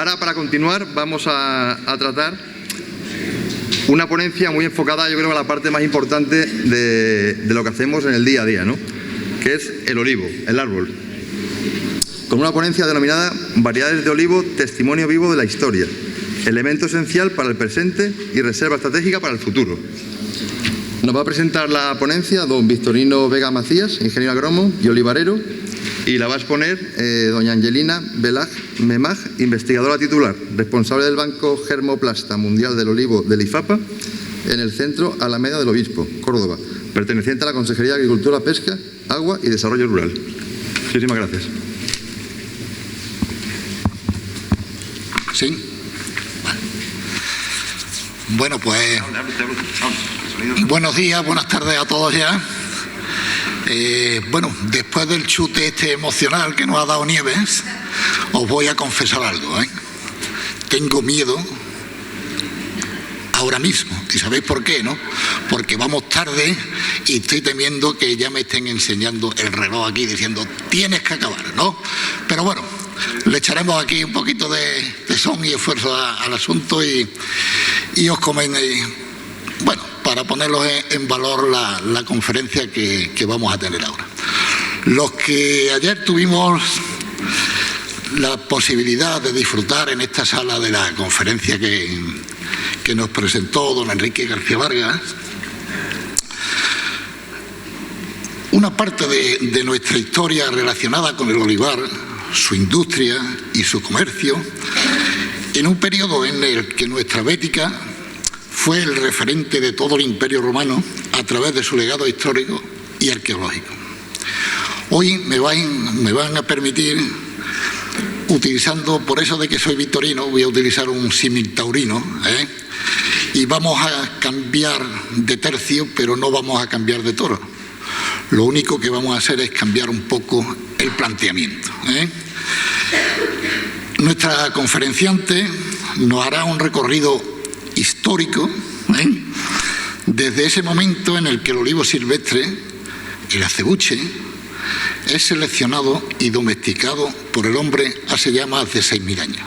Ahora, para continuar, vamos a tratar una ponencia muy enfocada, yo creo, a la parte más importante de lo que hacemos en el día a día, ¿no? Que es el olivo, el árbol. Con una ponencia denominada Variedades de olivo, testimonio vivo de la historia, elemento esencial para el presente y reserva estratégica para el futuro. Nos va a presentar la ponencia don Victorino Vega Macías, ingeniero agrónomo y olivarero, y la va a exponer doña Angelina Belaj Memaj, investigadora titular, responsable del Banco Germoplasta Mundial del Olivo del IFAPA, en el Centro Alameda del Obispo, Córdoba, perteneciente a la Consejería de Agricultura, Pesca, Agua y Desarrollo Rural. Muchísimas gracias. ¿Sí? Vale. Bueno, pues buenos días, buenas tardes a todos ya. Bueno, después del chute este emocional que nos ha dado Nieves, os voy a confesar algo, ¿eh? Tengo miedo ahora mismo. ¿Y sabéis por qué, no? Porque vamos tarde y estoy temiendo que ya me estén enseñando el reloj aquí diciendo tienes que acabar, ¿no? Pero bueno, le echaremos aquí un poquito de son y esfuerzo al asunto y os comento, bueno, para ponerlos en valor la conferencia que vamos a tener ahora. Los que ayer tuvimos la posibilidad de disfrutar en esta sala de la conferencia que nos presentó don Enrique García Vargas, una parte de nuestra historia relacionada con el olivar, su industria y su comercio, en un periodo en el que nuestra Bética fue el referente de todo el Imperio Romano a través de su legado histórico y arqueológico. Hoy me van a permitir, utilizando, por eso de que soy victorino, voy a utilizar un símil taurino, y vamos a cambiar de tercio, pero no vamos a cambiar de toro. Lo único que vamos a hacer es cambiar un poco el planteamiento. Nuestra conferenciante nos hará un recorrido histórico, desde ese momento en el que el olivo silvestre, el acebuche, es seleccionado y domesticado por el hombre hace ya más de 6.000 años,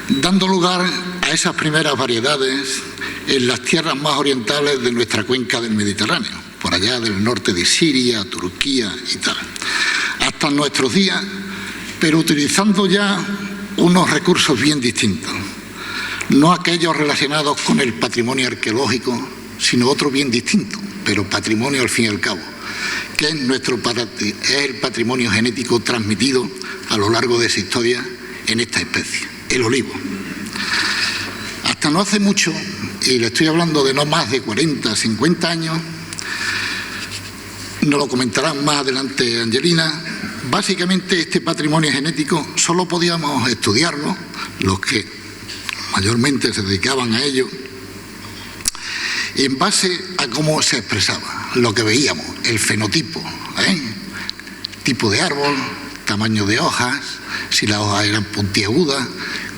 dando lugar a esas primeras variedades en las tierras más orientales de nuestra cuenca del Mediterráneo, por allá del norte de Siria, Turquía y tal, hasta nuestros días, pero utilizando ya unos recursos bien distintos. No aquellos relacionados con el patrimonio arqueológico, sino otro bien distinto, pero patrimonio al fin y al cabo, que es el patrimonio genético transmitido a lo largo de su historia en esta especie, el olivo. Hasta no hace mucho, y le estoy hablando de no más de 40, 50 años, nos lo comentarán más adelante Angelina, básicamente este patrimonio genético solo podíamos estudiarlo, los que mayormente se dedicaban a ello, en base a cómo se expresaba, lo que veíamos, el fenotipo, tipo de árbol, tamaño de hojas, si las hojas eran puntiagudas,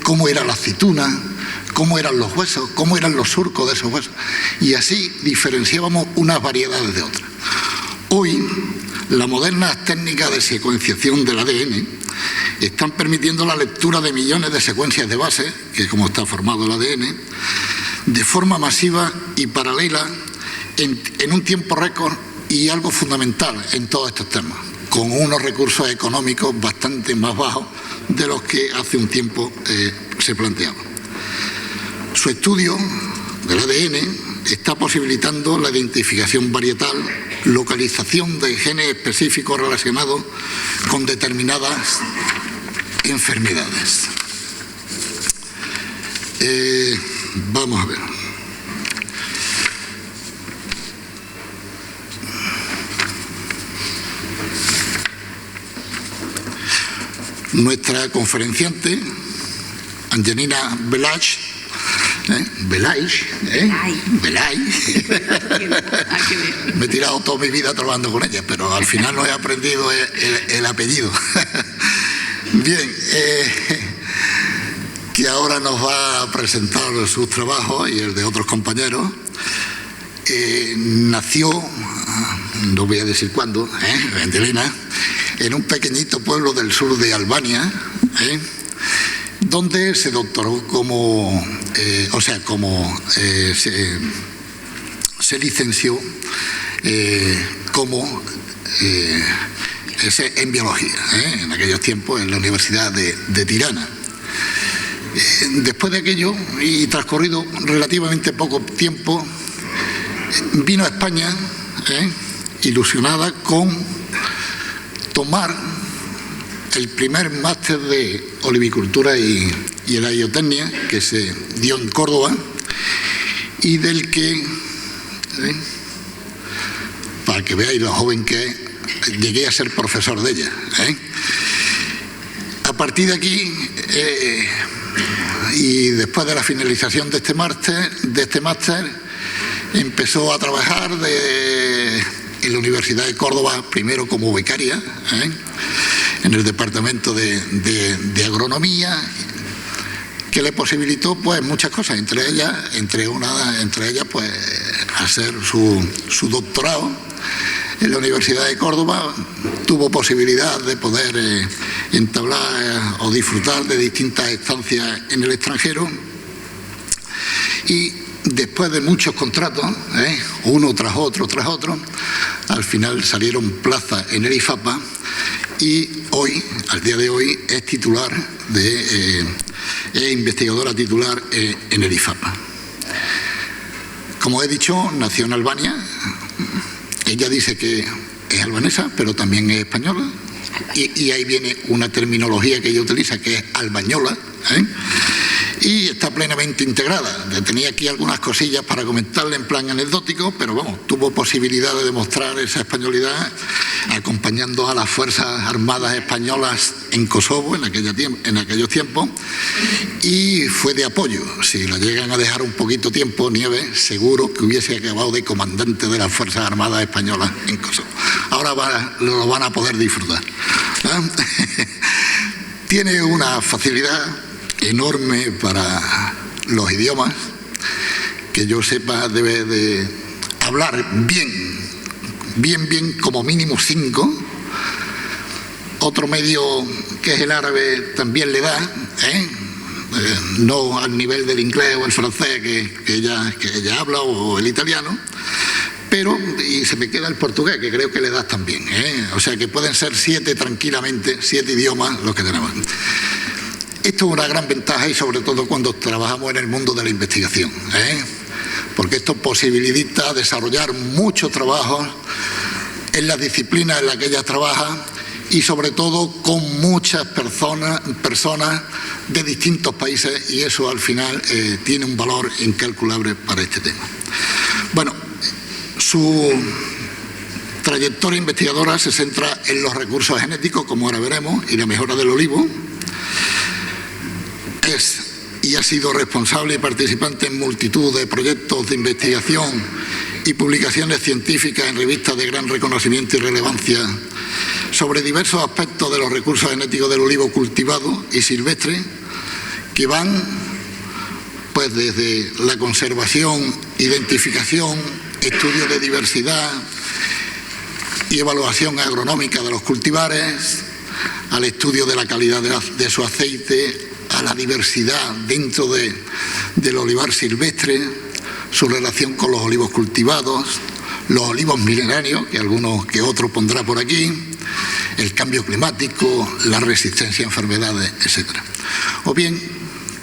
cómo era la aceituna, cómo eran los huesos, cómo eran los surcos de esos huesos, y así diferenciábamos unas variedades de otras. Hoy, las modernas técnicas de secuenciación del ADN están permitiendo la lectura de millones de secuencias de base, que es como está formado el ADN, de forma masiva y paralela en un tiempo récord y algo fundamental en todos estos temas, con unos recursos económicos bastante más bajos de los que hace un tiempo se planteaba. Su estudio del ADN está posibilitando la identificación varietal, localización de genes específicos relacionados con determinadas enfermedades. Vamos a ver. Nuestra conferenciante, Angelina Belaj, me he tirado toda mi vida trabajando con ella, pero al final no he aprendido el apellido. Bien, que ahora nos va a presentar sus trabajos y el de otros compañeros. Nació, no voy a decir cuándo, Angelina, en un pequeñito pueblo del sur de Albania, donde se doctoró se licenció en biología, en aquellos tiempos en la Universidad de Tirana. Después de aquello, y transcurrido relativamente poco tiempo, vino a España ilusionada con tomar el primer máster de olivicultura y helagiotecnia que se dio en Córdoba, y del que, para que veáis lo joven que es, llegué a ser profesor de ella. A partir de aquí, y después de la finalización de este máster, empezó a trabajar en la Universidad de Córdoba, primero como becaria, en el departamento de agronomía, que le posibilitó pues muchas cosas, entre ellas pues hacer su doctorado en la Universidad de Córdoba. Tuvo posibilidad de poder entablar o disfrutar de distintas estancias en el extranjero, y después de muchos contratos, uno tras otro, al final salieron plazas en el IFAPA, y hoy, al día de hoy, es titular es investigadora titular en el IFAPA. Como he dicho, nació en Albania. Ella dice que es albanesa, pero también es española, y ahí viene una terminología que ella utiliza, que es albañola, y está plenamente integrada. Tenía aquí algunas cosillas para comentarle en plan anecdótico, pero vamos, tuvo posibilidad de demostrar esa españolidad acompañando a las Fuerzas Armadas Españolas en Kosovo en aquellos tiempos, y fue de apoyo. Si la llegan a dejar un poquito tiempo, Nieves, seguro que hubiese acabado de comandante de las Fuerzas Armadas Españolas en Kosovo. Ahora lo van a poder disfrutar. Tiene una facilidad enorme para los idiomas, que yo sepa debe de hablar bien, como mínimo 5. Otro medio, que es el árabe, también le da, no al nivel del inglés o el francés que ella habla, o el italiano, pero, y se me queda el portugués, que creo que le das también, o sea que pueden ser 7 tranquilamente, 7 idiomas los que tenemos. Esto es una gran ventaja, y sobre todo cuando trabajamos en el mundo de la investigación, porque esto posibilita desarrollar muchos trabajos en las disciplinas en las que ella trabaja, y sobre todo con muchas personas de distintos países, y eso al final tiene un valor incalculable para este tema. Bueno, su trayectoria investigadora se centra en los recursos genéticos, como ahora veremos, y la mejora del olivo. Es y ha sido responsable y participante en multitud de proyectos de investigación y publicaciones científicas en revistas de gran reconocimiento y relevancia sobre diversos aspectos de los recursos genéticos del olivo cultivado y silvestre, que van pues desde la conservación, identificación, estudio de diversidad y evaluación agronómica de los cultivares, al estudio de la calidad de su aceite, a la diversidad dentro del olivar silvestre, su relación con los olivos cultivados, los olivos milenarios, que algunos que otros pondrá por aquí, el cambio climático, la resistencia a enfermedades, etc. O bien,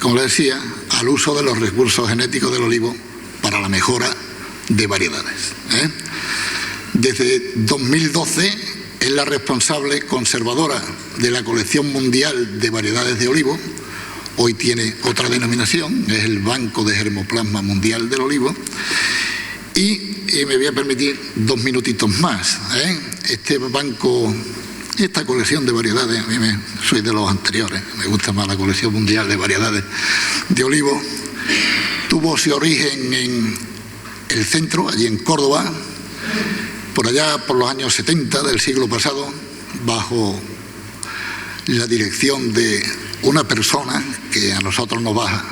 como les decía, al uso de los recursos genéticos del olivo para la mejora de variedades. Desde 2012 es la responsable conservadora de la colección mundial de variedades de olivo. Hoy tiene otra denominación, es el Banco de Germoplasma Mundial del Olivo. Y me voy a permitir 2 minutitos más. Este banco, esta colección de variedades, soy de los anteriores, me gusta más la colección mundial de variedades de olivo, tuvo su origen en el centro, allí en Córdoba, por allá por los años 70 del siglo pasado, bajo la dirección de una persona que a nosotros nos va a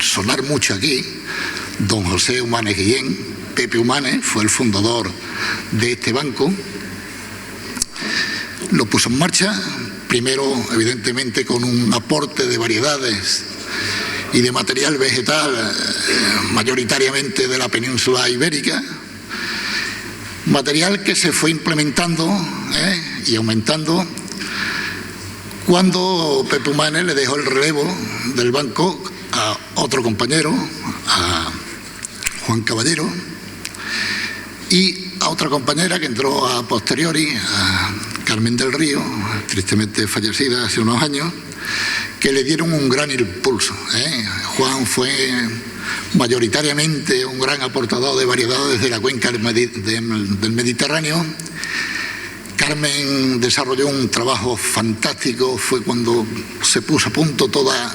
sonar mucho aquí, don José Humanes Guillén. Pepe Humanes fue el fundador de este banco, lo puso en marcha, primero evidentemente con un aporte de variedades y de material vegetal mayoritariamente de la península ibérica, material que se fue implementando y aumentando cuando Pepe Humane le dejó el relevo del banco a otro compañero, a Juan Caballero, y a otra compañera que entró a posteriori, a Carmen del Río, tristemente fallecida hace unos años, que le dieron un gran impulso. Juan fue mayoritariamente un gran aportador de variedades de la cuenca del Mediterráneo. Carmen desarrolló un trabajo fantástico, fue cuando se puso a punto toda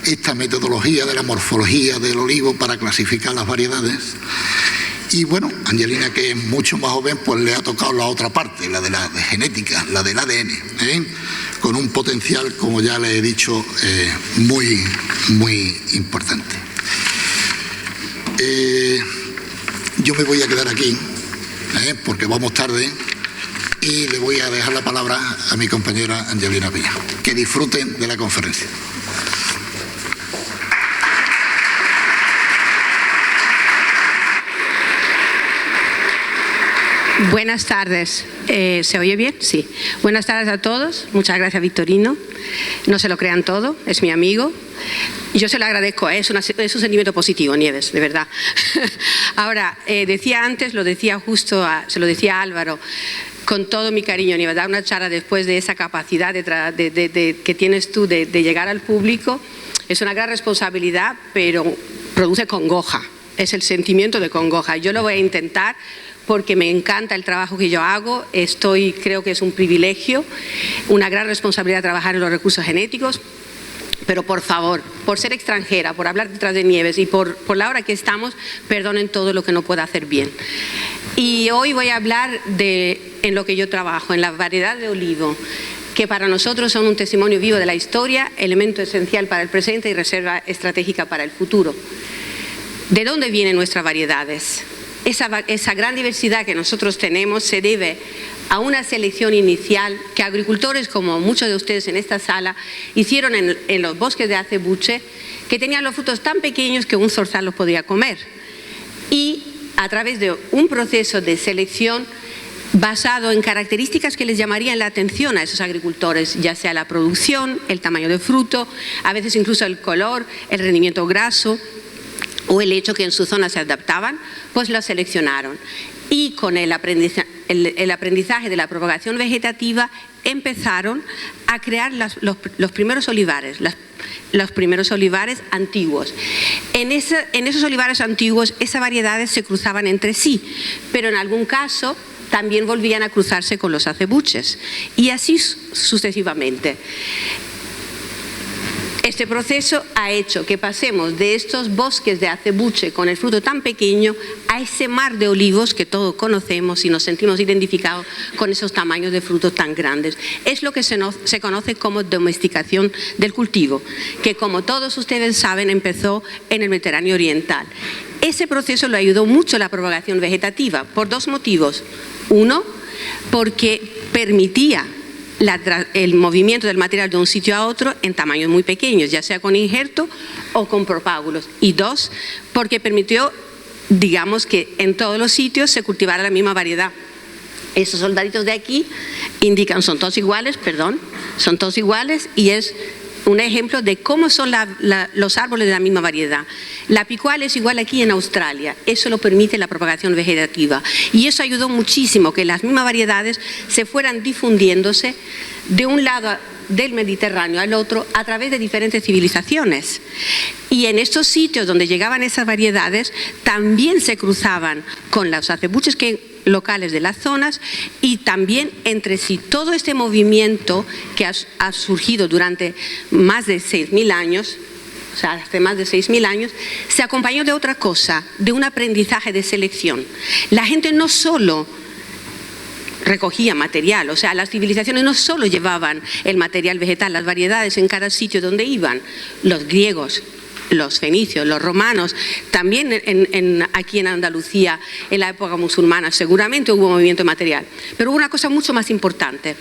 esta metodología de la morfología del olivo para clasificar las variedades. Y bueno, Angelina, que es mucho más joven, pues le ha tocado la otra parte, la de la genética, la del ADN, con un potencial, como ya le he dicho, muy, muy importante. Yo me voy a quedar aquí, porque vamos tarde, y le voy a dejar la palabra a mi compañera Angelina Peña. Que disfruten de la conferencia. Buenas tardes. ¿Se oye bien? Sí. Buenas tardes a todos. Muchas gracias, Victorino. No se lo crean todo, es mi amigo. Yo se lo agradezco, es un sentimiento positivo, Nieves, de verdad. Ahora, decía antes, se lo decía a Álvaro, con todo mi cariño, Nieves, dar una charla después de esa capacidad que tienes tú de llegar al público, es una gran responsabilidad, pero produce congoja, es el sentimiento de congoja. Yo lo voy a intentar porque me encanta el trabajo que yo hago, creo que es un privilegio, una gran responsabilidad trabajar en los recursos genéticos, pero por favor, por ser extranjera, por hablar detrás de Nieves y por la hora que estamos, perdonen todo lo que no pueda hacer bien. Y hoy voy a hablar en lo que yo trabajo, en la variedad de olivo, que para nosotros son un testimonio vivo de la historia, elemento esencial para el presente y reserva estratégica para el futuro. ¿De dónde vienen nuestras variedades? Esa gran diversidad que nosotros tenemos se debe a una selección inicial que agricultores como muchos de ustedes en esta sala hicieron en los bosques de acebuche, que tenían los frutos tan pequeños que un zorzal los podía comer. Y a través de un proceso de selección basado en características que les llamarían la atención a esos agricultores, ya sea la producción, el tamaño de fruto, a veces incluso el color, el rendimiento graso, o el hecho que en su zona se adaptaban, pues lo seleccionaron. Y con el aprendizaje de la propagación vegetativa empezaron a crear los primeros olivares, los primeros olivares antiguos. En esos olivares antiguos, esas variedades se cruzaban entre sí, pero en algún caso también volvían a cruzarse con los acebuches, y así sucesivamente. Este proceso ha hecho que pasemos de estos bosques de acebuche con el fruto tan pequeño a ese mar de olivos que todos conocemos y nos sentimos identificados con esos tamaños de frutos tan grandes. Es lo que se conoce como domesticación del cultivo, que como todos ustedes saben empezó en el Mediterráneo oriental. Ese proceso lo ayudó mucho la propagación vegetativa por dos motivos. Uno, porque permitía el movimiento del material de un sitio a otro en tamaños muy pequeños, ya sea con injerto o con propágulos. Y dos, porque permitió, digamos, que en todos los sitios se cultivara la misma variedad. Esos soldaditos de aquí indican, son todos iguales, y es un ejemplo de cómo son los árboles de la misma variedad. La picual es igual aquí en Australia, eso lo permite la propagación vegetativa, y eso ayudó muchísimo que las mismas variedades se fueran difundiéndose de un lado del Mediterráneo al otro a través de diferentes civilizaciones. Y en estos sitios donde llegaban esas variedades también se cruzaban con los acebuches locales de las zonas, y también entre sí todo este movimiento que ha surgido durante más de 6.000 años, o sea, hace más de 6.000 años, se acompañó de otra cosa, de un aprendizaje de selección. La gente no solo recogía material, o sea, las civilizaciones no solo llevaban el material vegetal, las variedades en cada sitio donde iban. Los griegos, los fenicios, los romanos, también aquí en Andalucía, en la época musulmana, seguramente hubo movimiento material. Pero hubo una cosa mucho más importante.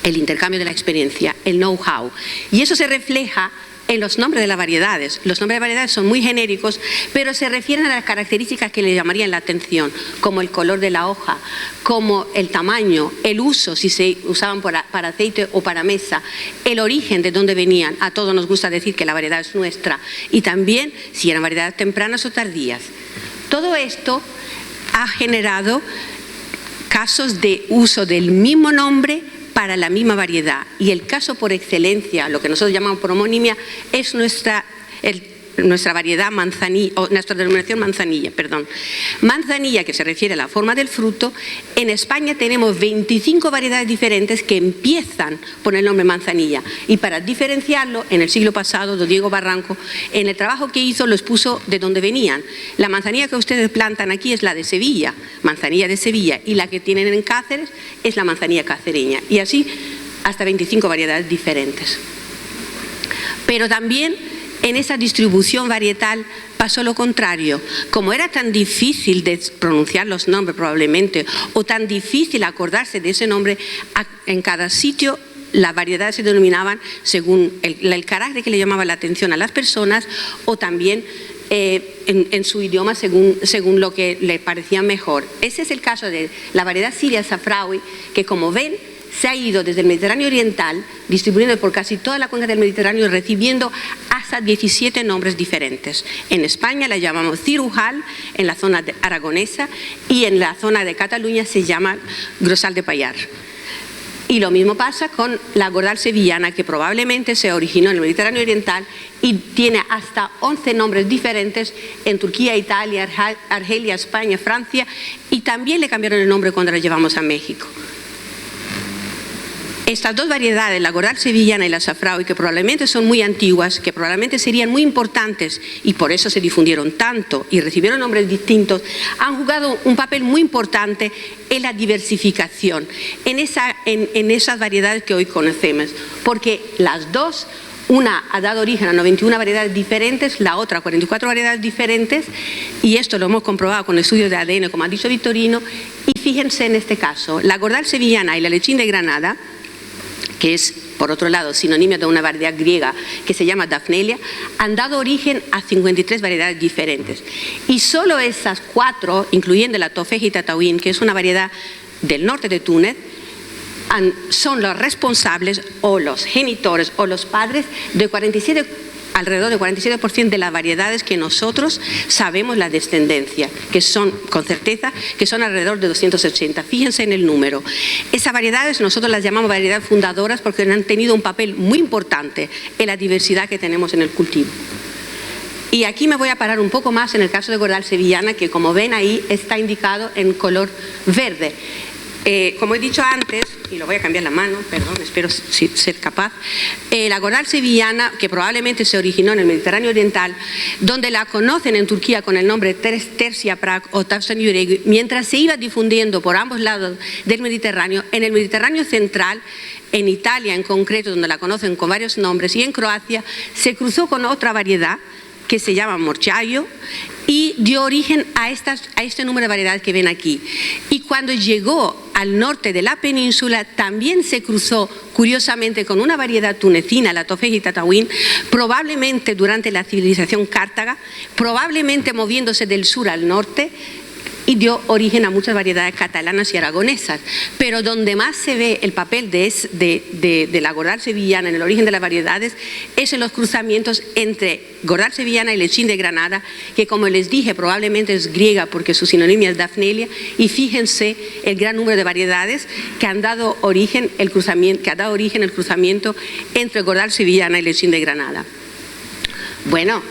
el intercambio de la experiencia, el know-how. Y eso se refleja en los nombres de las variedades. Los nombres de variedades son muy genéricos, pero se refieren a las características que le llamarían la atención, como el color de la hoja, como el tamaño, el uso, si se usaban para aceite o para mesa, el origen de dónde venían. A todos nos gusta decir que la variedad es nuestra, y también si eran variedades tempranas o tardías. Todo esto ha generado casos de uso del mismo nombre para la misma variedad, y el caso por excelencia, lo que nosotros llamamos por homonimia, es nuestra variedad manzanilla, o nuestra denominación manzanilla, perdón. Manzanilla, que se refiere a la forma del fruto. En España tenemos 25 variedades diferentes que empiezan por el nombre manzanilla, y para diferenciarlo, en el siglo pasado, don Diego Barranco, en el trabajo que hizo, los puso de donde venían. La manzanilla que ustedes plantan aquí es la de Sevilla, manzanilla de Sevilla, y la que tienen en Cáceres es la manzanilla cacereña, y así hasta 25 variedades diferentes. Pero también en esa distribución varietal pasó lo contrario. Como era tan difícil de pronunciar los nombres probablemente, o tan difícil acordarse de ese nombre, en cada sitio las variedades se denominaban según el carácter que le llamaba la atención a las personas, o también en su idioma según lo que le parecía mejor. Ese es el caso de la variedad Siria Safrawi, que como ven se ha ido desde el Mediterráneo Oriental, distribuyendo por casi toda la cuenca del Mediterráneo, recibiendo hasta 17 nombres diferentes. En España la llamamos cirujal, en la zona aragonesa, y en la zona de Cataluña se llama grosal de Payar. Y lo mismo pasa con la gordal sevillana, que probablemente se originó en el Mediterráneo Oriental y tiene hasta 11 nombres diferentes en Turquía, Italia, Argelia, España, Francia, y también le cambiaron el nombre cuando la llevamos a México. Estas dos variedades, la gordal sevillana y la safrawi, que probablemente son muy antiguas, que probablemente serían muy importantes y por eso se difundieron tanto y recibieron nombres distintos, han jugado un papel muy importante en la diversificación, en esas variedades que hoy conocemos, porque las dos, una ha dado origen a 91 variedades diferentes, la otra a 44 variedades diferentes, y esto lo hemos comprobado con estudios de ADN, como ha dicho Victorino. Y fíjense en este caso, la gordal sevillana y la lechín de Granada, que es, por otro lado, sinónimo de una variedad griega que se llama Daphnelia, han dado origen a 53 variedades diferentes. Y solo esas 4, incluyendo la Tofeji Tatawin, que es una variedad del norte de Túnez, son los responsables o los genitores o los padres de alrededor del 47% de las variedades que nosotros sabemos la descendencia, que son, con certeza, que son alrededor de 280. Fíjense en el número. Esas variedades nosotros las llamamos variedades fundadoras porque han tenido un papel muy importante en la diversidad que tenemos en el cultivo. Y aquí me voy a parar un poco más en el caso de gordal sevillana, que como ven ahí está indicado en color verde. Como he dicho antes, y lo voy a cambiar la mano, perdón, espero ser capaz, la gordal sevillana, que probablemente se originó en el Mediterráneo Oriental, donde la conocen en Turquía con el nombre Tercia Prag o Tavşan Yüreği, mientras se iba difundiendo por ambos lados del Mediterráneo, en el Mediterráneo Central, en Italia en concreto, donde la conocen con varios nombres, y en Croacia, se cruzó con otra variedad que se llama Morchayo, y dio origen a este número de variedades que ven aquí. Y cuando llegó al norte de la península, también se cruzó, curiosamente, con una variedad tunecina, la Tofeji Tatawin, probablemente durante la civilización cártaga, probablemente moviéndose del sur al norte, y dio origen a muchas variedades catalanas y aragonesas. Pero donde más se ve el papel de la gordal sevillana en el origen de las variedades es en los cruzamientos entre gordal sevillana y lechín de Granada, que, como les dije, probablemente es griega porque su sinonimia es Daphnelia, y fíjense el gran número de variedades que han dado origen el cruzamiento entre gordal sevillana y lechín de Granada. Bueno,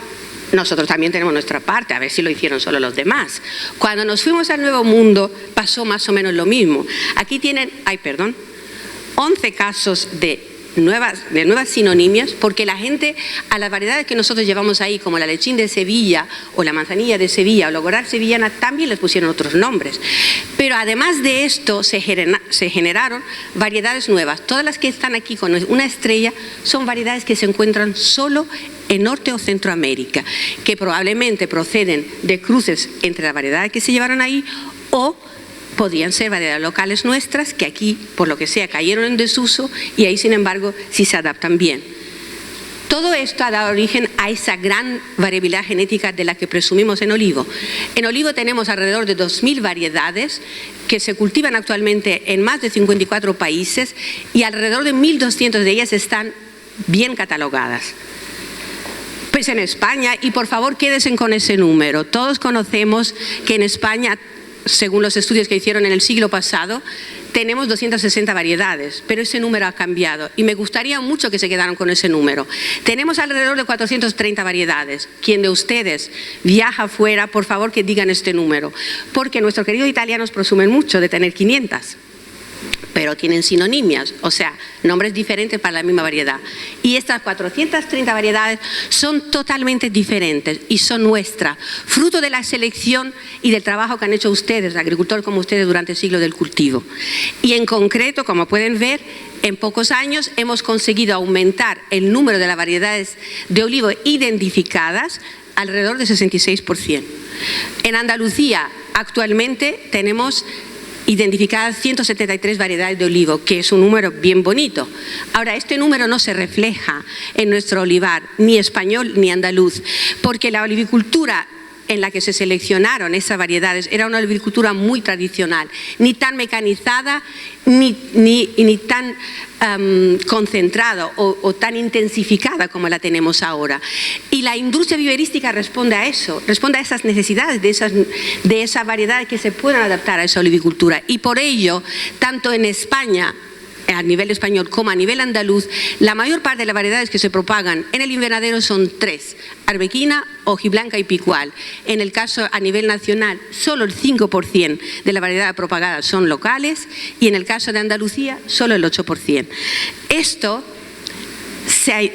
nosotros también tenemos nuestra parte, a ver si lo hicieron solo los demás. Cuando nos fuimos al Nuevo Mundo pasó más o menos lo mismo. Aquí tienen, 11 casos de nuevas sinonimias, porque la gente a las variedades que nosotros llevamos ahí, como la lechín de Sevilla o la manzanilla de Sevilla o la gordal sevillana, también les pusieron otros nombres. Pero además de esto se generaron variedades nuevas. Todas las que están aquí con una estrella son variedades que se encuentran solo en Norte o Centroamérica, que probablemente proceden de cruces entre las variedades que se llevaron ahí o podían ser variedades locales nuestras que aquí, por lo que sea, cayeron en desuso y ahí, sin embargo, sí se adaptan bien. Todo esto ha dado origen a esa gran variabilidad genética de la que presumimos en olivo. En olivo tenemos alrededor de 2.000 variedades que se cultivan actualmente en más de 54 países y alrededor de 1.200 de ellas están bien catalogadas. Pues en España, y por favor quédense con ese número, todos conocemos que en España, según los estudios que hicieron en el siglo pasado, tenemos 260 variedades, pero ese número ha cambiado y me gustaría mucho que se quedaran con ese número. Tenemos alrededor de 430 variedades. Quien de ustedes viaja afuera, por favor que digan este número, porque nuestros queridos italianos presumen mucho de tener 500. Pero tienen sinonimias, o sea, nombres diferentes para la misma variedad. Y estas 430 variedades son totalmente diferentes y son nuestras, fruto de la selección y del trabajo que han hecho ustedes, agricultores como ustedes, durante el siglo del cultivo. Y en concreto, como pueden ver, en pocos años hemos conseguido aumentar el número de las variedades de olivo identificadas alrededor del 66%. En Andalucía, actualmente tenemos identificadas 173 variedades de olivo, que es un número bien bonito. Ahora, este número no se refleja en nuestro olivar, ni español ni andaluz, porque la olivicultura en la que se seleccionaron esas variedades era una olivicultura muy tradicional, ni tan mecanizada ni tan concentrada o tan intensificada como la tenemos ahora. Y la industria viverística responde a eso, responde a esas necesidades de esas variedades que se puedan adaptar a esa olivicultura. Y por ello, tanto en España, a nivel español como a nivel andaluz, la mayor parte de las variedades que se propagan en el invernadero son 3: arbequina, hojiblanca y picual. En el caso a nivel nacional, solo el 5% de las variedades propagadas son locales y en el caso de Andalucía, solo el 8%.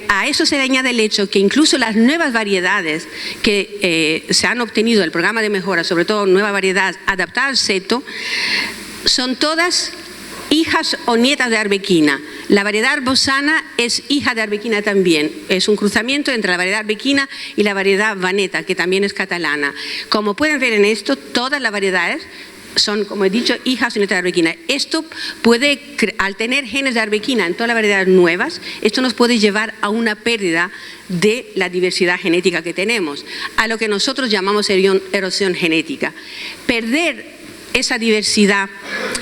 A eso se le añade el hecho que incluso las nuevas variedades que se han obtenido del programa de mejora, sobre todo nuevas variedades adaptadas al seto, son todas hijas o nietas de arbequina. La variedad arbosana es hija de arbequina también. Es un cruzamiento entre la variedad arbequina y la variedad vaneta, que también es catalana. Como pueden ver en esto, todas las variedades son, como he dicho, hijas o nietas de arbequina. Esto puede, al tener genes de arbequina en todas las variedades nuevas, esto nos puede llevar a una pérdida de la diversidad genética que tenemos, a lo que nosotros llamamos erosión genética. Perder esa diversidad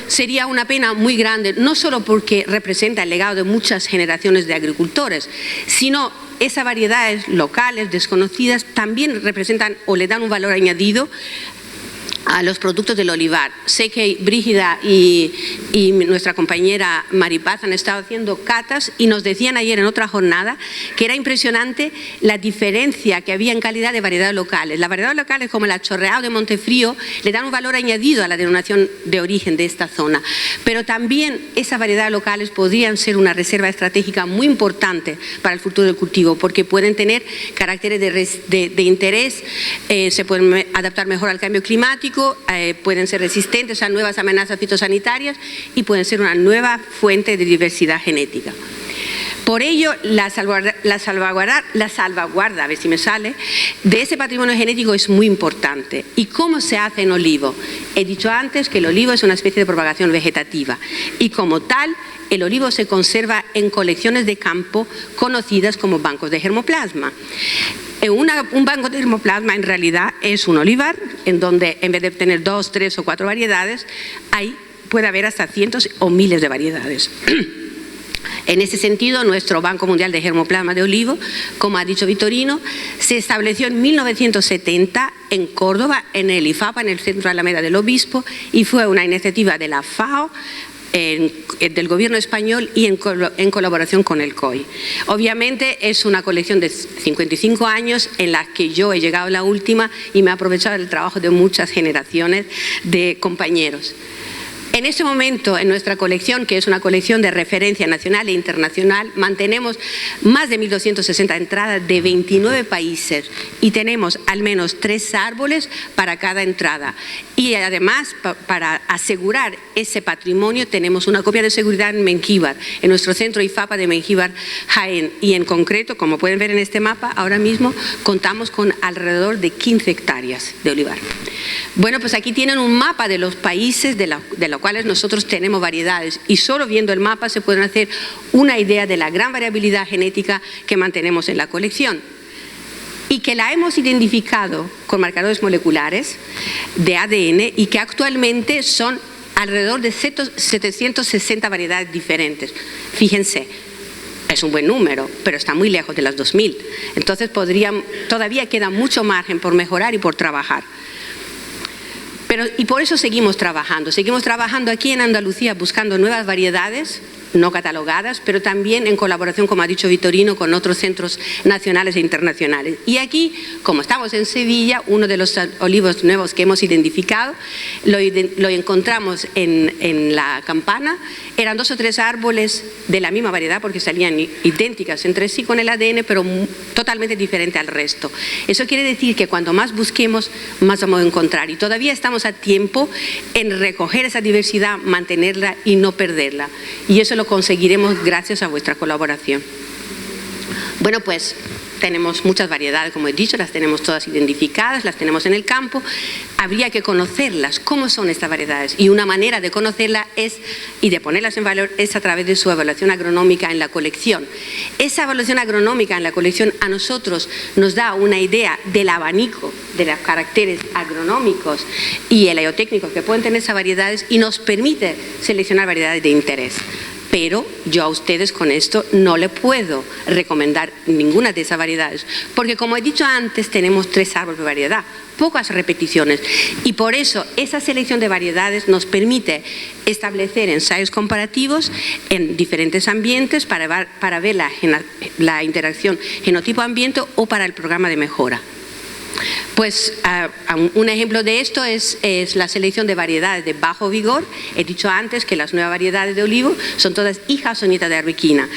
sería una pena muy grande, no solo porque representa el legado de muchas generaciones de agricultores, sino esas variedades locales, desconocidas, también representan o le dan un valor añadido a los productos del olivar. Sé que Brígida y nuestra compañera Maripaz han estado haciendo catas y nos decían ayer en otra jornada que era impresionante la diferencia que había en calidad de variedades locales. Las variedades locales como el achorreado de Montefrío le dan un valor añadido a la denominación de origen de esta zona, pero también esas variedades locales podrían ser una reserva estratégica muy importante para el futuro del cultivo, porque pueden tener caracteres de interés, se pueden adaptar mejor al cambio climático, pueden ser resistentes a nuevas amenazas fitosanitarias y pueden ser una nueva fuente de diversidad genética. Por ello, la salvaguarda, a ver si me sale, de ese patrimonio genético es muy importante. ¿Y cómo se hace en olivo? He dicho antes que el olivo es una especie de propagación vegetativa y como tal, el olivo se conserva en colecciones de campo conocidas como bancos de germoplasma. Un banco de germoplasma en realidad es un olivar en donde en vez de tener 2, 3 o 4 variedades, ahí puede haber hasta cientos o miles de variedades. En ese sentido, nuestro Banco Mundial de Germoplasma de Olivo, como ha dicho Vitorino, se estableció en 1970 en Córdoba, en el IFAPA, en el Centro Alameda del Obispo, y fue una iniciativa de la FAO, del gobierno español y en colaboración con el COI. Obviamente es una colección de 55 años en la que yo he llegado a la última y me he aprovechado del trabajo de muchas generaciones de compañeros. En este momento, en nuestra colección, que es una colección de referencia nacional e internacional, mantenemos más de 1.260 entradas de 29 países y tenemos al menos 3 árboles para cada entrada. Y además, para asegurar ese patrimonio, tenemos una copia de seguridad en Mengíbar, en nuestro centro IFAPA de Mengíbar, Jaén. Y en concreto, como pueden ver en este mapa, ahora mismo contamos con alrededor de 15 hectáreas de olivar. Bueno, pues aquí tienen un mapa de los países de los cuales nosotros tenemos variedades, y solo viendo el mapa se pueden hacer una idea de la gran variabilidad genética que mantenemos en la colección y que la hemos identificado con marcadores moleculares de ADN y que actualmente son alrededor de 760 variedades diferentes. Fíjense, es un buen número, pero está muy lejos de las 2000. Entonces todavía queda mucho margen por mejorar y por trabajar. Y por eso seguimos trabajando aquí en Andalucía buscando nuevas variedades no catalogadas, pero también en colaboración, como ha dicho Vitorino, con otros centros nacionales e internacionales. Y aquí, como estamos en Sevilla, uno de los olivos nuevos que hemos identificado, lo encontramos en la Campana. Eran 2 o 3 árboles de la misma variedad porque salían idénticas entre sí con el ADN, pero totalmente diferente al resto. Eso quiere decir que cuanto más busquemos, más vamos a encontrar. Y todavía estamos a tiempo en recoger esa diversidad, mantenerla y no perderla. Y eso lo conseguiremos gracias a vuestra colaboración. Bueno, pues tenemos muchas variedades, como he dicho, las tenemos todas identificadas, las tenemos en el campo. Habría que conocerlas, cómo son estas variedades, y una manera de conocerlas y de ponerlas en valor es a través de su evaluación agronómica en la colección. Esa evaluación agronómica en la colección a nosotros nos da una idea del abanico de los caracteres agronómicos y eleotécnicos que pueden tener esas variedades y nos permite seleccionar variedades de interés. Pero yo a ustedes con esto no le puedo recomendar ninguna de esas variedades, porque como he dicho antes, tenemos 3 árboles de variedad, pocas repeticiones, y por eso esa selección de variedades nos permite establecer ensayos comparativos en diferentes ambientes para ver la interacción genotipo-ambiente o para el programa de mejora. Pues un ejemplo de esto es la selección de variedades de bajo vigor. He dicho antes que las nuevas variedades de olivo son todas hijas o nietas de arbequina,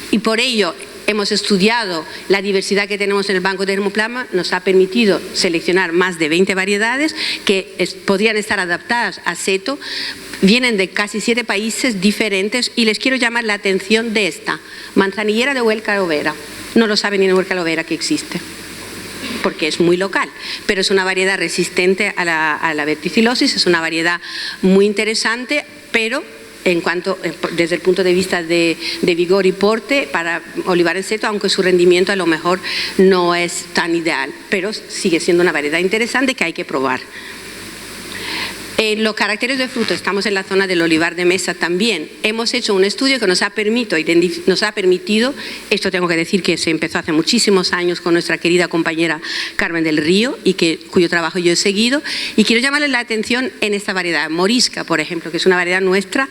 y por ello hemos estudiado la diversidad que tenemos en el banco de germoplasma. Nos ha permitido seleccionar más de 20 variedades que podrían estar adaptadas a seto. Vienen de casi 7 países diferentes y les quiero llamar la atención de esta manzanillera de Huelca Lovera. No lo saben ni en Huelca Lovera que existe, porque es muy local, pero es una variedad resistente a la verticilosis, es una variedad muy interesante, pero desde el punto de vista de vigor y porte para olivar en seto, aunque su rendimiento a lo mejor no es tan ideal, pero sigue siendo una variedad interesante que hay que probar. Los caracteres de fruto, estamos en la zona del olivar de mesa también. Hemos hecho un estudio que nos ha permitido, esto tengo que decir que se empezó hace muchísimos años con nuestra querida compañera Carmen del Río y cuyo trabajo yo he seguido, y quiero llamarles la atención en esta variedad, morisca, por ejemplo, que es una variedad nuestra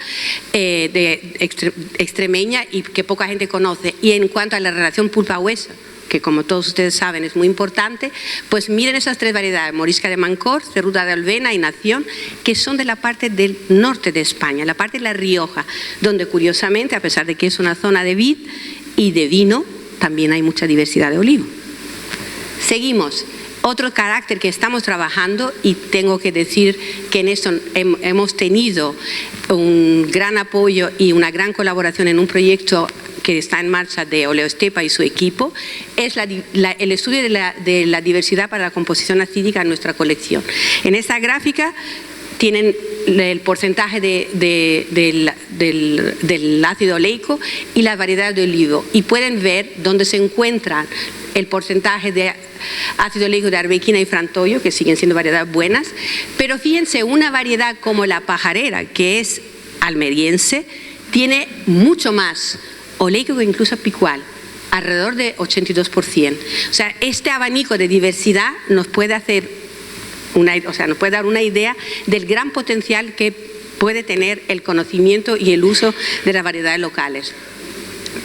extremeña y que poca gente conoce. Y en cuanto a la relación pulpa-hueso, que como todos ustedes saben es muy importante, pues miren esas 3 variedades, morisca de Mancor, cerruta de Alvena y Nación, que son de la parte del norte de España, la parte de La Rioja, donde curiosamente, a pesar de que es una zona de vid y de vino, también hay mucha diversidad de olivo. Seguimos. Otro carácter que estamos trabajando, y tengo que decir que en esto hemos tenido un gran apoyo y una gran colaboración en un proyecto que está en marcha de Oleostepa y su equipo, es el estudio de la diversidad para la composición acídica en nuestra colección. En esta gráfica tienen el porcentaje del ácido oleico y las variedades de olivo, y pueden ver dónde se encuentran el porcentaje de ácido oleico de arbequina y frantoio, que siguen siendo variedades buenas, pero fíjense, una variedad como la pajarera, que es almeriense, tiene mucho más oleico que incluso picual, alrededor de 82%. O sea, este abanico de diversidad nos puede nos puede dar una idea del gran potencial que puede tener el conocimiento y el uso de las variedades locales.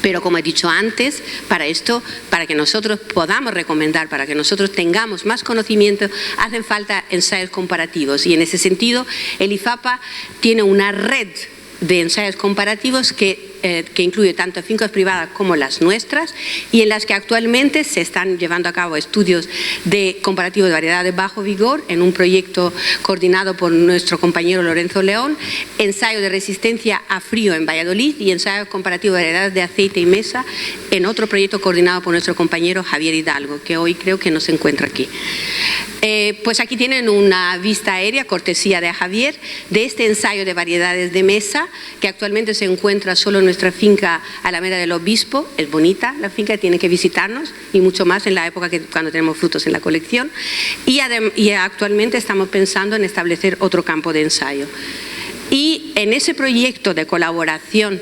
Pero como he dicho antes, para esto, para que nosotros podamos recomendar, para que nosotros tengamos más conocimiento, hacen falta ensayos comparativos. Y en ese sentido, el IFAPA tiene una red de ensayos comparativos que incluye tanto fincas privadas como las nuestras, y en las que actualmente se están llevando a cabo estudios de comparativo de variedades bajo vigor en un proyecto coordinado por nuestro compañero Lorenzo León, ensayo de resistencia a frío en Valladolid y ensayo comparativo de variedades de aceite y mesa en otro proyecto coordinado por nuestro compañero Javier Hidalgo, que hoy creo que no se encuentra aquí. Pues aquí tienen una vista aérea, cortesía de Javier, de este ensayo de variedades de mesa, que actualmente se encuentra solo en nuestra finca Alameda del Obispo. Es bonita la finca, tiene que visitarnos, y mucho más en la época cuando tenemos frutos en la colección. Y actualmente estamos pensando en establecer otro campo de ensayo. Y en ese proyecto de colaboración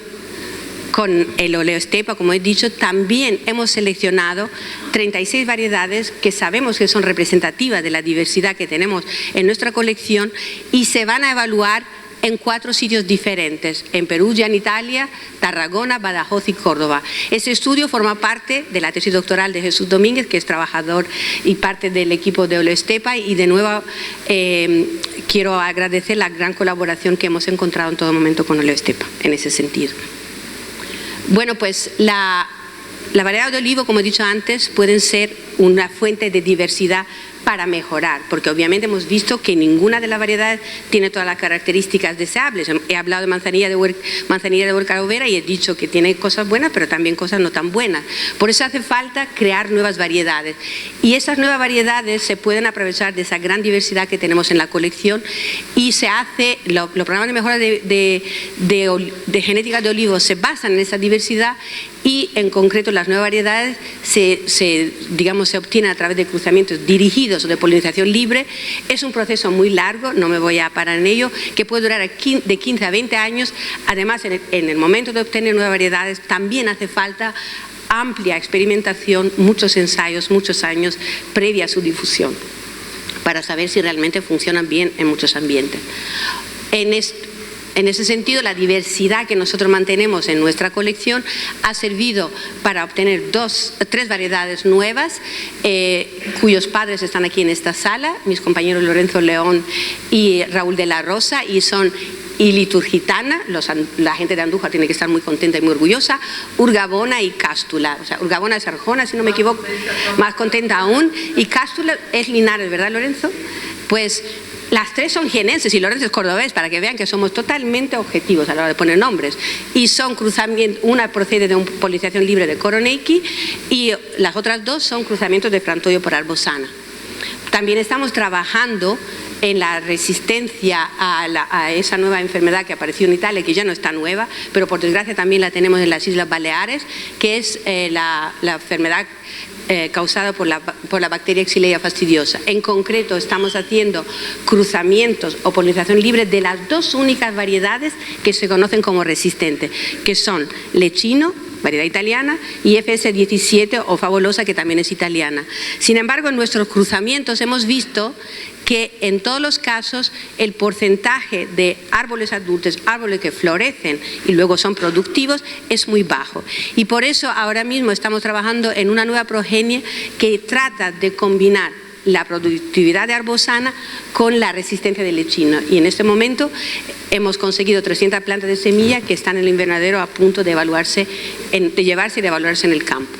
con el Oleostepa, como he dicho, también hemos seleccionado 36 variedades que sabemos que son representativas de la diversidad que tenemos en nuestra colección, y se van a evaluar en 4 sitios diferentes: en Perugia, en Italia, Tarragona, Badajoz y Córdoba. Ese estudio forma parte de la tesis doctoral de Jesús Domínguez, que es trabajador y parte del equipo de Oleostepa, y de nuevo quiero agradecer la gran colaboración que hemos encontrado en todo momento con Oleostepa en ese sentido. Bueno, pues la variedad de olivo, como he dicho antes, pueden ser una fuente de diversidad para mejorar, porque obviamente hemos visto que ninguna de las variedades tiene todas las características deseables. He hablado de manzanilla de Huerca Overa y he dicho que tiene cosas buenas, pero también cosas no tan buenas. Por eso hace falta crear nuevas variedades, y esas nuevas variedades se pueden aprovechar de esa gran diversidad que tenemos en la colección, y se hace, los programas de mejora de genética de olivos se basan en esa diversidad, y en concreto las nuevas variedades se obtienen a través de cruzamientos dirigidos o de polinización libre. Es un proceso muy largo, no me voy a parar en ello, que puede durar de 15 a 20 años. Además, en el momento de obtener nuevas variedades también hace falta amplia experimentación, muchos ensayos, muchos años previa a su difusión, para saber si realmente funcionan bien en muchos ambientes. En ese sentido, la diversidad que nosotros mantenemos en nuestra colección ha servido para obtener 3 variedades nuevas, cuyos padres están aquí en esta sala, mis compañeros Lorenzo León y Raúl de la Rosa, y son Iliturgitana, la gente de Andújar tiene que estar muy contenta y muy orgullosa, Urgabona y Cástula. O sea, Urgabona es Arjona, si no me equivoco, más contenta aún, y Cástula es Linares, ¿verdad, Lorenzo? Pues las 3 son jienenses y Lorenzo es cordobés, para que vean que somos totalmente objetivos a la hora de poner nombres. Y son cruzamientos, una procede de una polinización libre de Koroneiki y las otras 2 son cruzamientos de Frantoio por Arbosana. También estamos trabajando en la resistencia a esa nueva enfermedad que apareció en Italia, que ya no está nueva, pero por desgracia también la tenemos en las Islas Baleares, que es la enfermedad causada por la bacteria Xylella fastidiosa. En concreto, estamos haciendo cruzamientos o polinización libre de las 2 únicas variedades que se conocen como resistentes, que son lechino, variedad italiana, y FS17 o fabulosa, que también es italiana. Sin embargo, en nuestros cruzamientos hemos visto que en todos los casos el porcentaje de árboles adultos, árboles que florecen y luego son productivos, es muy bajo. Y por eso ahora mismo estamos trabajando en una nueva progenie que trata de combinar la productividad de Arbosana con la resistencia de lechino. Y en este momento hemos conseguido 300 plantas de semilla que están en el invernadero a punto de llevarse y de evaluarse en el campo.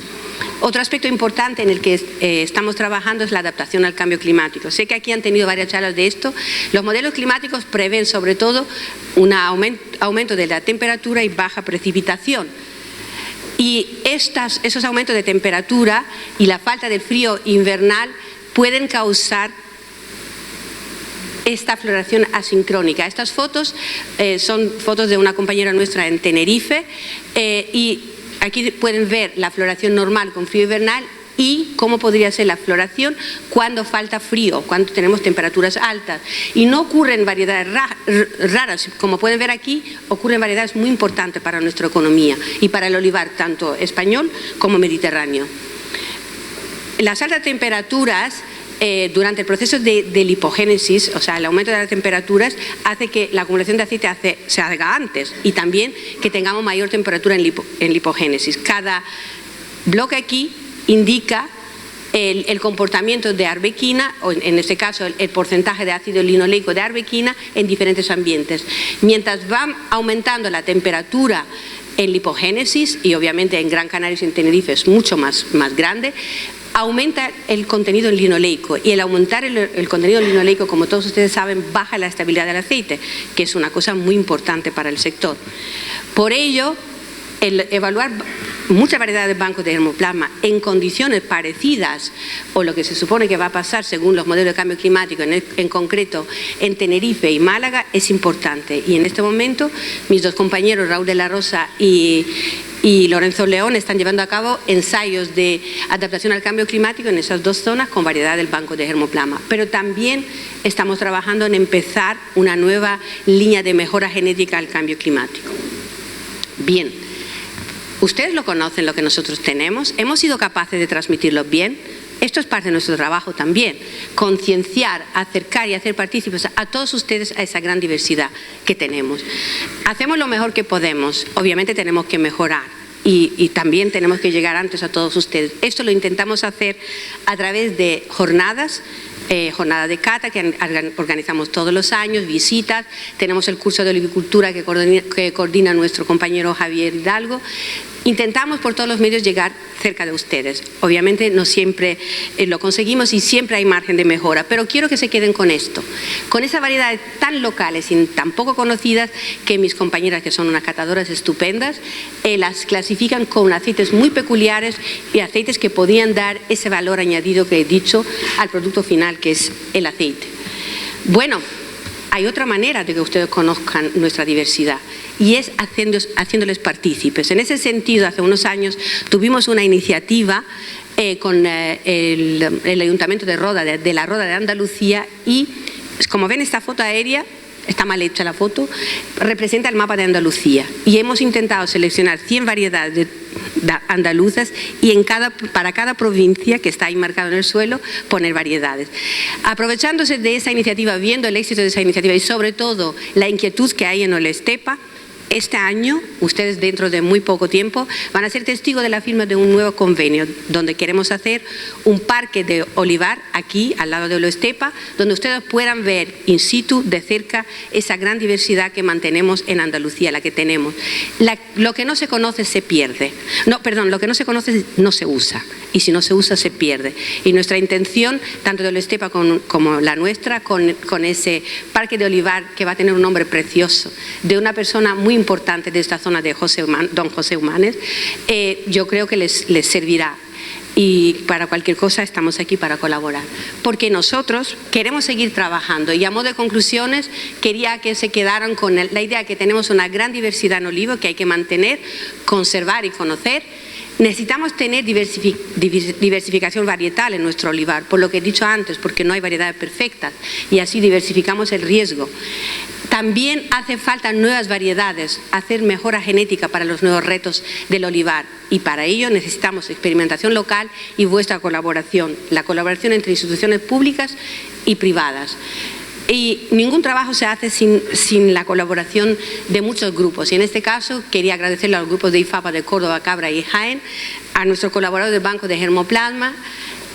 Otro aspecto importante en el que estamos trabajando es la adaptación al cambio climático. Sé que aquí han tenido varias charlas de esto. Los modelos climáticos prevén sobre todo un aumento de la temperatura y baja precipitación. Y esos aumentos de temperatura y la falta del frío invernal pueden causar esta floración asincrónica. Estas fotos son fotos de una compañera nuestra en Tenerife y aquí pueden ver la floración normal con frío invernal y cómo podría ser la floración cuando falta frío, cuando tenemos temperaturas altas. Y no ocurren variedades raras, como pueden ver aquí, ocurren variedades muy importantes para nuestra economía y para el olivar, tanto español como mediterráneo. Las altas temperaturas durante el proceso de lipogénesis, o sea, el aumento de las temperaturas, hace que la acumulación de aceite se haga antes y también que tengamos mayor temperatura en lipogénesis. Cada bloque aquí indica el comportamiento de arbequina, o en este caso el porcentaje de ácido linoleico de arbequina en diferentes ambientes. Mientras va aumentando la temperatura en lipogénesis, y obviamente en Gran Canaria y en Tenerife es mucho más grande, aumenta el contenido en linoleico, y el aumentar el contenido en linoleico, como todos ustedes saben, baja la estabilidad del aceite, que es una cosa muy importante para el sector. Por ello, el evaluar muchas variedades de bancos de germoplasma en condiciones parecidas, o lo que se supone que va a pasar según los modelos de cambio climático, en concreto en Tenerife y Málaga, es importante. Y en este momento mis dos compañeros, Raúl de la Rosa y Lorenzo León, están llevando a cabo ensayos de adaptación al cambio climático en esas dos zonas con variedad del banco de germoplasma. Pero también estamos trabajando en empezar una nueva línea de mejora genética al cambio climático. Bien, ustedes lo conocen, lo que nosotros tenemos, hemos sido capaces de transmitirlo bien. Esto es parte de nuestro trabajo también, concienciar, acercar y hacer partícipes a todos ustedes a esa gran diversidad que tenemos. Hacemos lo mejor que podemos, obviamente tenemos que mejorar y también tenemos que llegar antes a todos ustedes. Esto lo intentamos hacer a través de jornadas de cata que organizamos todos los años, visitas, tenemos el curso de olivicultura que coordina nuestro compañero Javier Hidalgo. Intentamos por todos los medios llegar cerca de ustedes. Obviamente no siempre lo conseguimos y siempre hay margen de mejora, pero quiero que se queden con esto, con esas variedades tan locales y tan poco conocidas que mis compañeras, que son unas catadoras estupendas, las clasifican con aceites muy peculiares y aceites que podían dar ese valor añadido que he dicho al producto final, que es el aceite. Bueno, hay otra manera de que ustedes conozcan nuestra diversidad, y es haciéndoles partícipes. En ese sentido, hace unos años tuvimos una iniciativa con el Ayuntamiento de la Roda de Andalucía, y como ven, esta foto aérea, está mal hecha la foto, representa el mapa de Andalucía, y hemos intentado seleccionar 100 variedades andaluzas y para cada provincia que está ahí marcado en el suelo poner variedades. Aprovechándose de esa iniciativa, viendo el éxito de esa iniciativa y sobre todo la inquietud que hay en el Estepa, este año, ustedes dentro de muy poco tiempo van a ser testigos de la firma de un nuevo convenio donde queremos hacer un parque de olivar aquí al lado de Estepa, donde ustedes puedan ver in situ de cerca esa gran diversidad que mantenemos en Andalucía, la que tenemos. Lo que no se conoce se pierde. No, perdón, lo que no se conoce no se usa, y si no se usa se pierde. Y nuestra intención, tanto de Estepa como la nuestra, con ese parque de olivar que va a tener un nombre precioso, de una persona muy importante de esta zona, de don José Humanes, yo creo que les servirá. Y para cualquier cosa estamos aquí para colaborar, porque nosotros queremos seguir trabajando. Y a modo de conclusiones, quería que se quedaran con la idea que tenemos una gran diversidad en olivo que hay que mantener, conservar y conocer. Necesitamos tener diversificación varietal en nuestro olivar, por lo que he dicho antes, porque no hay variedades perfectas, y así diversificamos el riesgo. También hace falta nuevas variedades, hacer mejora genética para los nuevos retos del olivar, y para ello necesitamos experimentación local y vuestra colaboración, la colaboración entre instituciones públicas y privadas. Y ningún trabajo se hace sin la colaboración de muchos grupos. Y en este caso quería agradecerle a los grupos de IFAPA de Córdoba, Cabra y Jaén, a nuestros colaboradores del Banco de Germoplasma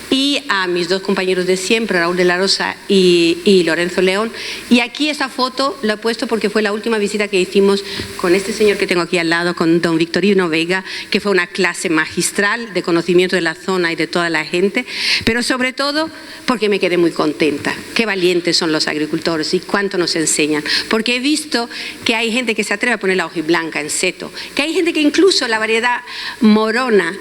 y a mis dos compañeros de siempre, Raúl de la Rosa y Lorenzo León. Y aquí esta foto la he puesto porque fue la última visita que hicimos con este señor que tengo aquí al lado, con don Victorino Vega, que fue una clase magistral de conocimiento de la zona y de toda la gente, pero sobre todo porque me quedé muy contenta. Qué valientes son los agricultores y cuánto nos enseñan, porque he visto que hay gente que se atreve a poner la hojiblanca en seto, que hay gente que incluso la variedad morona,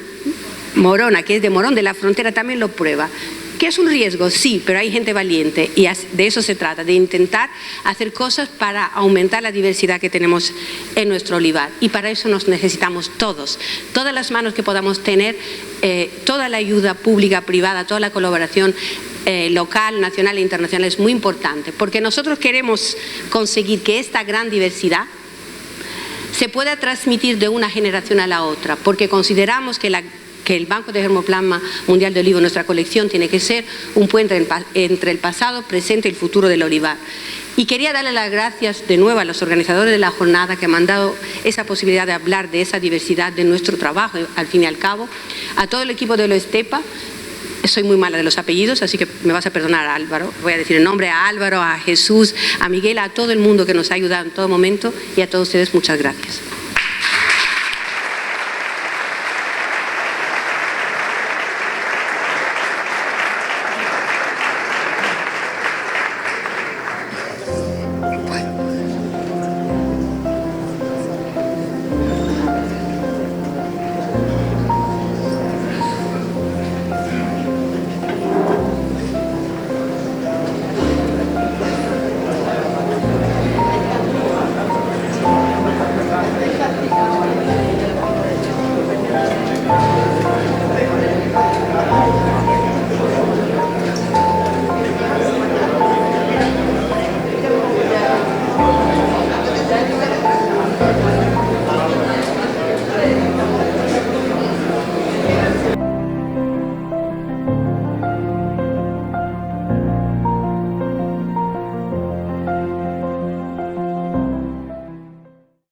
que es de Morón de la Frontera, también lo prueba. ¿Que es un riesgo? Sí, pero hay gente valiente y de eso se trata, de intentar hacer cosas para aumentar la diversidad que tenemos en nuestro olivar. Y para eso nos necesitamos todos, todas las manos que podamos tener, toda la ayuda pública, privada, toda la colaboración local, nacional e internacional es muy importante, porque nosotros queremos conseguir que esta gran diversidad se pueda transmitir de una generación a la otra, porque consideramos que que el Banco de Germoplasma Mundial de Olivo, nuestra colección, tiene que ser un puente entre el pasado, presente y el futuro del olivar. Y quería darle las gracias de nuevo a los organizadores de la jornada que me han dado esa posibilidad de hablar de esa diversidad de nuestro trabajo, al fin y al cabo, a todo el equipo de Oloestepa. Soy muy mala de los apellidos, así que me vas a perdonar, Álvaro. Voy a decir el nombre a Álvaro, a Jesús, a Miguel, a todo el mundo que nos ha ayudado en todo momento, y a todos ustedes muchas gracias.